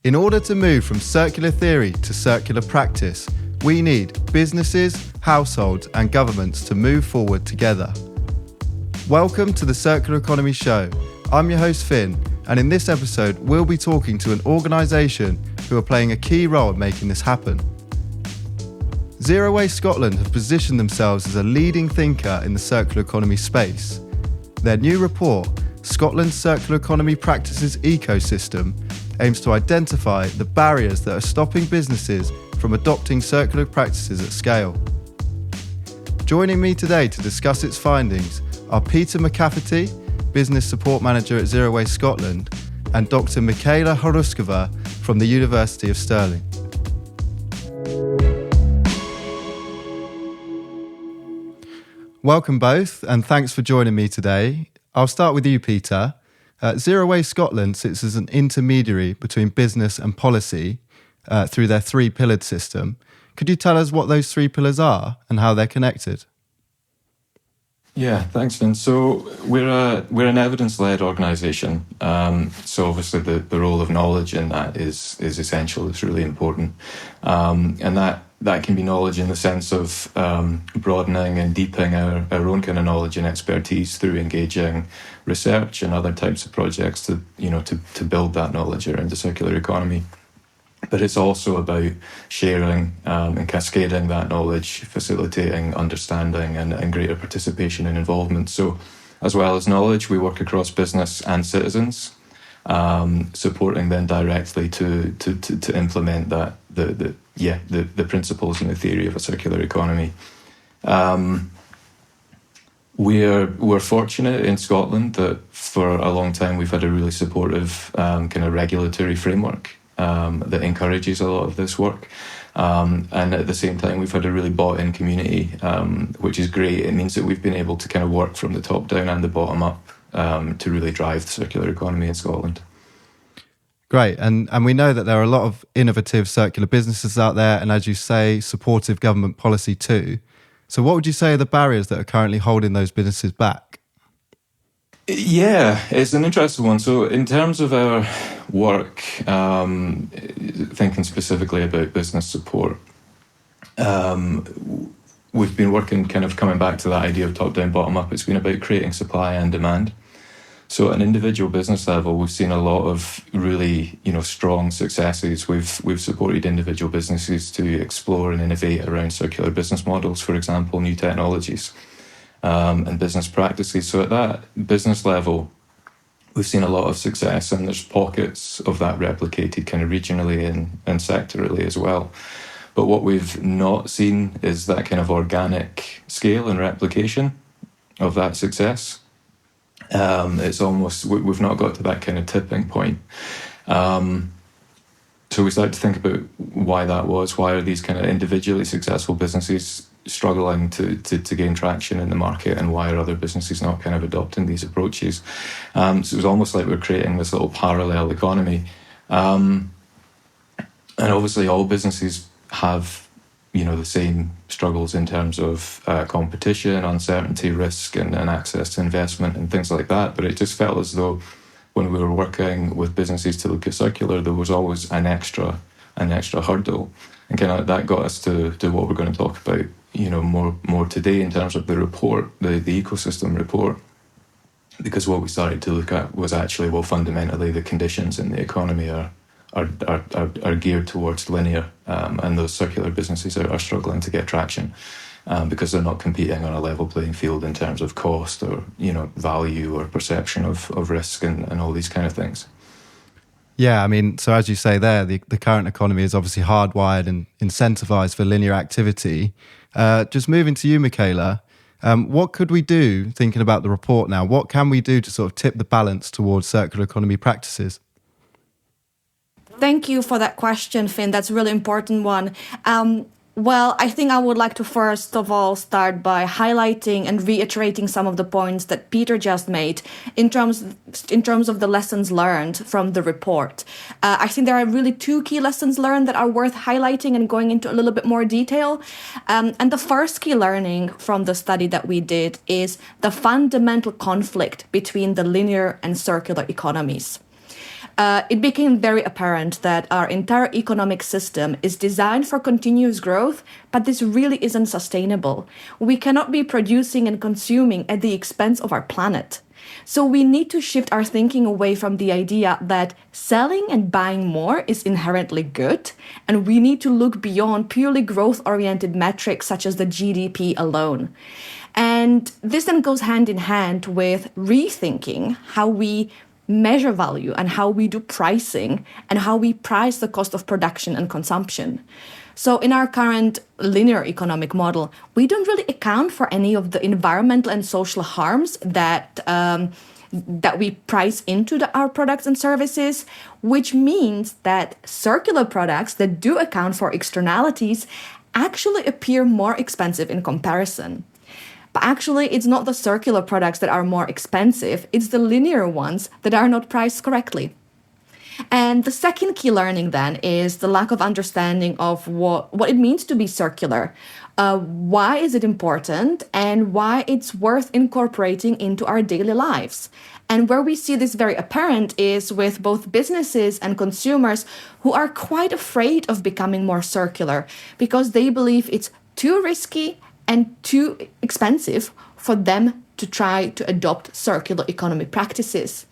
In order to move from circular theory to circular practice, we need businesses, households and governments to move forward together. Welcome to the Circular Economy Show. I'm your host Finn, and in this episode we'll be talking to an organisation who are playing a key role in making this happen. Zero Waste Scotland have positioned themselves as a leading thinker in the circular economy space. Their new report, Scotland's Circular Economy Practices Ecosystem, aims to identify the barriers that are stopping businesses from adopting circular practices at scale. Joining me today to discuss its findings are Peter McCafferty, Business Support Manager at Zero Waste Scotland, and Dr Michaela Hruskova from the University of Stirling. Welcome both, and thanks for joining me today. I'll start with you, Peter. Zero Waste Scotland sits as an intermediary between business and policy through their three-pillared system. Could you tell us what those three pillars are and how they're connected? Yeah, thanks, Finn. So we're an evidence-led organisation. So obviously the role of knowledge in that is essential. It's really important, and that can be knowledge in the sense of broadening and deepening our own kind of knowledge and expertise through engaging research and other types of projects to build that knowledge around the circular economy. But it's also about sharing and cascading that knowledge, facilitating understanding and greater participation and involvement. So as well as knowledge, we work across business and citizens, supporting them directly to implement that the principles and the theory of a circular economy. We're fortunate in Scotland that for a long time we've had a really supportive kind of regulatory framework that encourages a lot of this work. And at the same time, we've had a really bought-in community, which is great. It means that we've been able to kind of work from the top down and the bottom up to really drive the circular economy in Scotland. Great. And we know that there are a lot of innovative circular businesses out there, and as you say, supportive government policy too. So what would you say are the barriers that are currently holding those businesses back? Yeah, it's an interesting one. So in terms of our work, thinking specifically about business support, we've been working kind of coming back to that idea of top-down, bottom-up. It's been about creating supply and demand. So at an individual business level, we've seen a lot of really, strong successes. We've supported individual businesses to explore and innovate around circular business models, for example, new technologies and business practices. So at that business level, we've seen a lot of success, and there's pockets of that replicated kind of regionally and sectorally as well. But what we've not seen is that kind of organic scale and replication of that success. It's almost, we've not got to that kind of tipping point. So we started to think about why that was. Why are these kind of individually successful businesses struggling to gain traction in the market, and why are other businesses not kind of adopting these approaches? So it was almost like we're creating this little parallel economy. And obviously all businesses have the same struggles in terms of competition, uncertainty, risk, and access to investment and things like that. But it just felt as though when we were working with businesses to look at circular, there was always an extra hurdle. And kind of that got us to what we're going to talk about, more today in terms of the report, the ecosystem report. Because what we started to look at was actually, fundamentally the conditions in the economy are geared towards linear, and those circular businesses are struggling to get traction because they're not competing on a level playing field in terms of cost or value or perception of risk and all these kind of things. Yeah, I mean, so as you say there, the current economy is obviously hardwired and incentivized for linear activity. Just moving to you, Michaela, what could we do, thinking about the report now, what can we do to sort of tip the balance towards circular economy practices? Thank you for that question, Finn. That's a really important one. Well, I think I would like to first of all start by highlighting and reiterating some of the points that Peter just made in terms of the lessons learned from the report. I think there are really two key lessons learned that are worth highlighting and going into a little bit more detail. And the first key learning from the study that we did is the fundamental conflict between the linear and circular economies. it became very apparent that our entire economic system is designed for continuous growth, but this really isn't sustainable. We cannot be producing and consuming at the expense of our planet. So we need to shift our thinking away from the idea that selling and buying more is inherently good, and we need to look beyond purely growth-oriented metrics such as the GDP alone. And this then goes hand in hand with rethinking how we measure value and how we do pricing and how we price the cost of production and consumption. So in our current linear economic model, we don't really account for any of the environmental and social harms that we price into our products and services, which means that circular products that do account for externalities actually appear more expensive in comparison. But actually, it's not the circular products that are more expensive, it's the linear ones that are not priced correctly. And the second key learning then is the lack of understanding of what it means to be circular. Why is it important and why it's worth incorporating into our daily lives? And where we see this very apparent is with both businesses and consumers who are quite afraid of becoming more circular because they believe it's too risky and too expensive for them to try to adopt circular economy practices.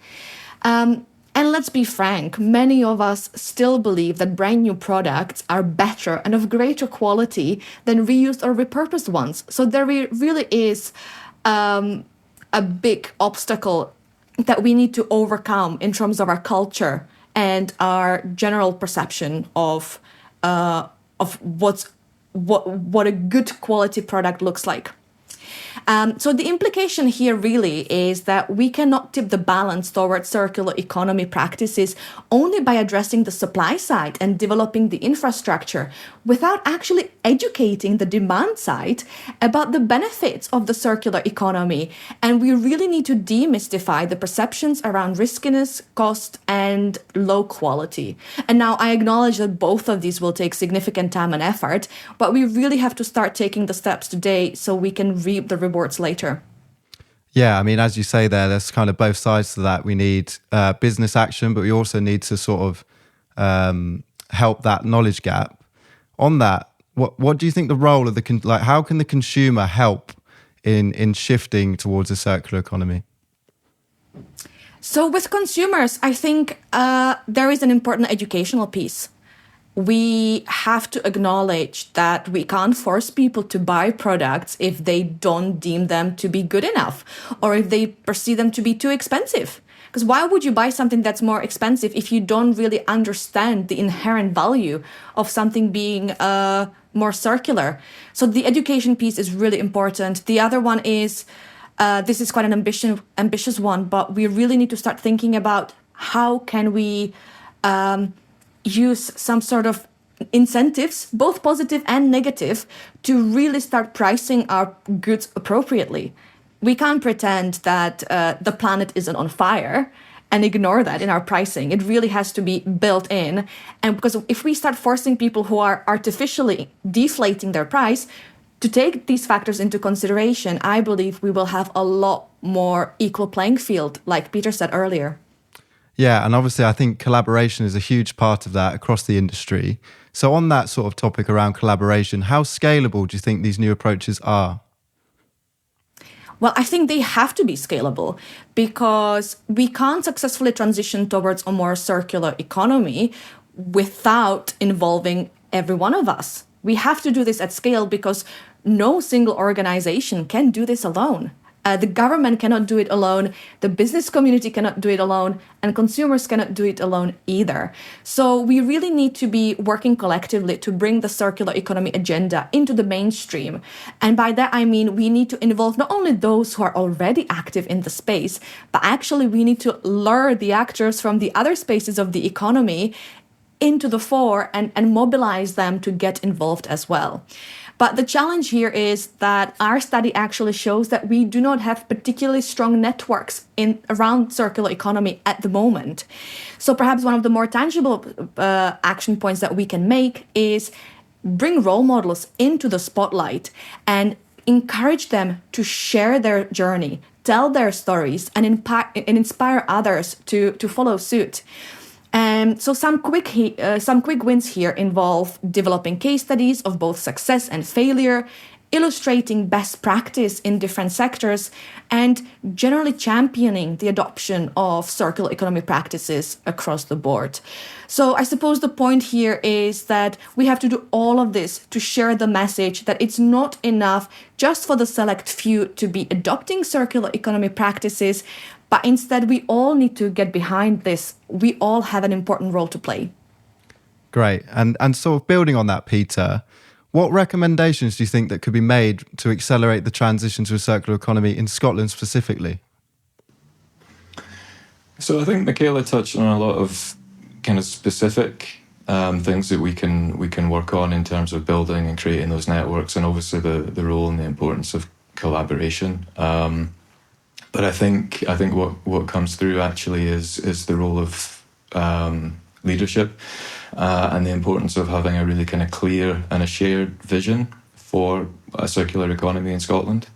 And let's be frank, many of us still believe that brand new products are better and of greater quality than reused or repurposed ones. So there really is a big obstacle that we need to overcome in terms of our culture and our general perception of what a good quality product looks like. So the implication here really is that we cannot tip the balance towards circular economy practices only by addressing the supply side and developing the infrastructure without actually educating the demand side about the benefits of the circular economy. And we really need to demystify the perceptions around riskiness, cost, and low quality. And now I acknowledge that both of these will take significant time and effort, but we really have to start taking the steps today so we can reap the rewards later. Yeah, I mean, as you say there's kind of both sides to that. We need business action, but we also need to sort of help that knowledge gap. On that, what do you think the role of how can the consumer help in shifting towards a circular economy? So with consumers, I think there is an important educational piece. We have to acknowledge that we can't force people to buy products if they don't deem them to be good enough or if they perceive them to be too expensive. Because why would you buy something that's more expensive if you don't really understand the inherent value of something being more circular? So the education piece is really important. The other one is, this is quite an ambitious one, but we really need to start thinking about how can we use some sort of incentives, both positive and negative, to really start pricing our goods appropriately. We can't pretend that the planet isn't on fire and ignore that in our pricing. It really has to be built in. And because if we start forcing people who are artificially deflating their price to take these factors into consideration, I believe we will have a lot more equal playing field, like Peter said earlier. Yeah, and obviously I think collaboration is a huge part of that across the industry. So on that sort of topic around collaboration, how scalable do you think these new approaches are? Well, I think they have to be scalable because we can't successfully transition towards a more circular economy without involving every one of us. We have to do this at scale because no single organization can do this alone. The government cannot do it alone, the business community cannot do it alone, and consumers cannot do it alone either. So we really need to be working collectively to bring the circular economy agenda into the mainstream. And by that I mean we need to involve not only those who are already active in the space, but actually we need to lure the actors from the other spaces of the economy into the fore and mobilize them to get involved as well. But the challenge here is that our study actually shows that we do not have particularly strong networks around circular economy at the moment. So perhaps one of the more tangible action points that we can make is bring role models into the spotlight and encourage them to share their journey, tell their stories, and inspire others to follow suit. So some quick wins here involve developing case studies of both success and failure, illustrating best practice in different sectors, and generally championing the adoption of circular economy practices across the board. So I suppose the point here is that we have to do all of this to share the message that it's not enough just for the select few to be adopting circular economy practices, but instead we all need to get behind this. We all have an important role to play. Great. And sort of building on that, Peter, what recommendations do you think that could be made to accelerate the transition to a circular economy in Scotland specifically? So I think Michaela touched on a lot of kind of specific things that we can work on in terms of building and creating those networks, and obviously the role and the importance of collaboration. But I think what comes through actually is the role of leadership and the importance of having a really kind of clear and a shared vision for a circular economy in Scotland.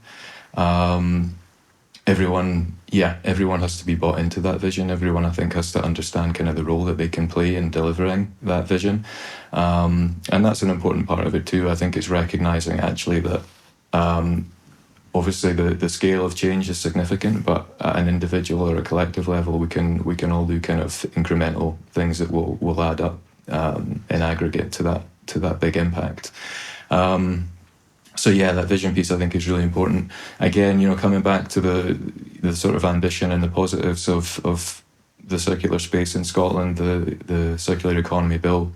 Everyone has to be bought into that vision. Everyone, I think, has to understand kind of the role that they can play in delivering that vision. And that's an important part of it too. I think it's recognising actually that obviously the scale of change is significant, but at an individual or a collective level, we can all do kind of incremental things that will add up in aggregate to that big impact. So yeah, that vision piece I think is really important. Again, coming back to the sort of ambition and the positives of the circular space in Scotland, the Circular Economy Bill,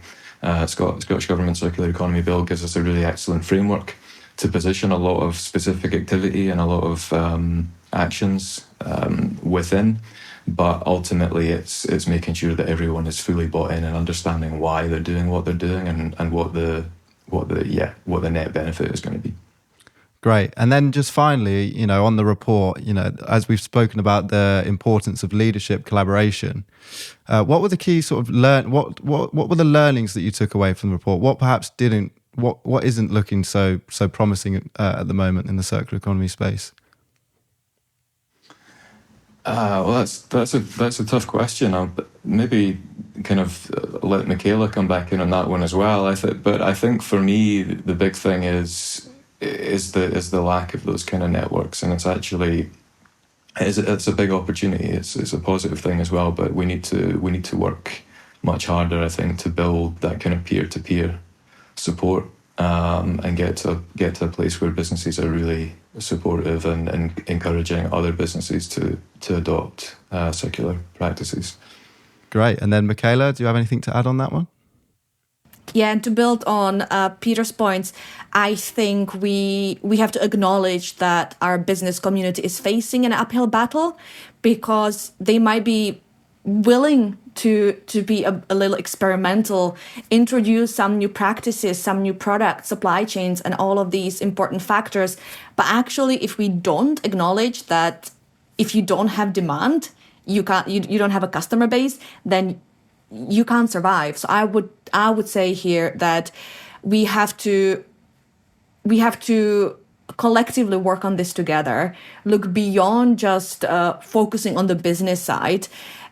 Scottish Government Circular Economy Bill gives us a really excellent framework to position a lot of specific activity and a lot of actions within. But ultimately, it's making sure that everyone is fully bought in and understanding why they're doing what they're doing and what the net benefit is going to be. Great. And then just finally, on the report, as we've spoken about the importance of leadership collaboration, what were the key sort of what were the learnings that you took away from the report? What perhaps didn't, what isn't looking so promising at the moment in the circular economy space? Well, that's a tough question. I'll maybe kind of let Michaela come back in on that one as well. But I think for me the big thing is the lack of those kind of networks, and it's a big opportunity. It's a positive thing as well. But we need to work much harder, I think, to build that kind of peer-to-peer support and get to a place where businesses are really supportive and encouraging other businesses to adopt circular practices. Great. And then Michaela, do you have anything to add on that one? Yeah, and to build on Peter's points, I think we have to acknowledge that our business community is facing an uphill battle, because they might be willing to be a little experimental, introduce some new practices, some new products, supply chains, and all of these important factors. But actually, if we don't acknowledge that, if you don't have demand, you don't have a customer base, then you can't survive. So I would say here that we have to collectively work on this together, look beyond just focusing on the business side.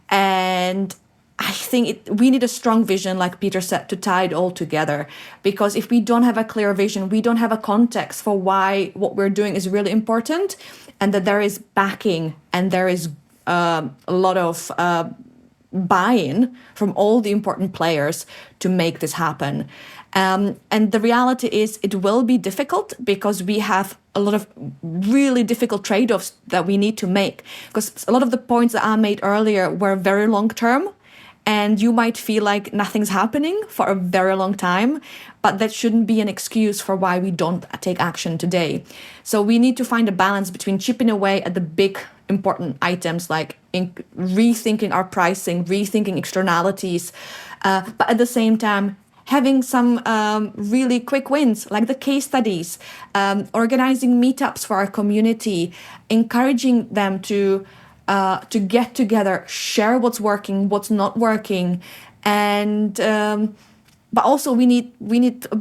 And I think we need a strong vision, like Peter said, to tie it all together. Because if we don't have a clear vision, we don't have a context for why what we're doing is really important, and that there is backing and there is a lot of buy-in from all the important players to make this happen. And the reality is it will be difficult, because we have a lot of really difficult trade-offs that we need to make. Because a lot of the points that I made earlier were very long-term, and you might feel like nothing's happening for a very long time, but that shouldn't be an excuse for why we don't take action today. So we need to find a balance between chipping away at the big important items, like rethinking our pricing, rethinking externalities, but at the same time having some really quick wins, like the case studies, organizing meetups for our community, encouraging them to get together, share what's working, what's not working, and but also we need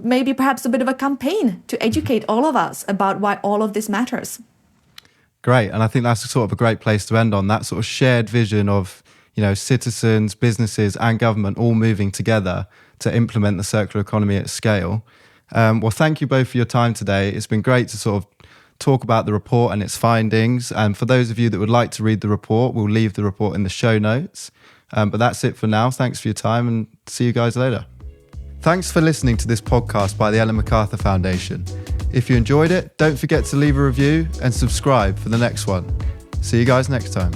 maybe perhaps a bit of a campaign to educate all of us about why all of this matters. Great. And I think that's sort of a great place to end on, that sort of shared vision of, citizens, businesses and government all moving together to implement the circular economy at scale. Well, thank you both for your time today. It's been great to sort of talk about the report and its findings. And for those of you that would like to read the report, we'll leave the report in the show notes. But that's it for now. Thanks for your time and see you guys later. Thanks for listening to this podcast by the Ellen MacArthur Foundation. If you enjoyed it, don't forget to leave a review and subscribe for the next one. See you guys next time.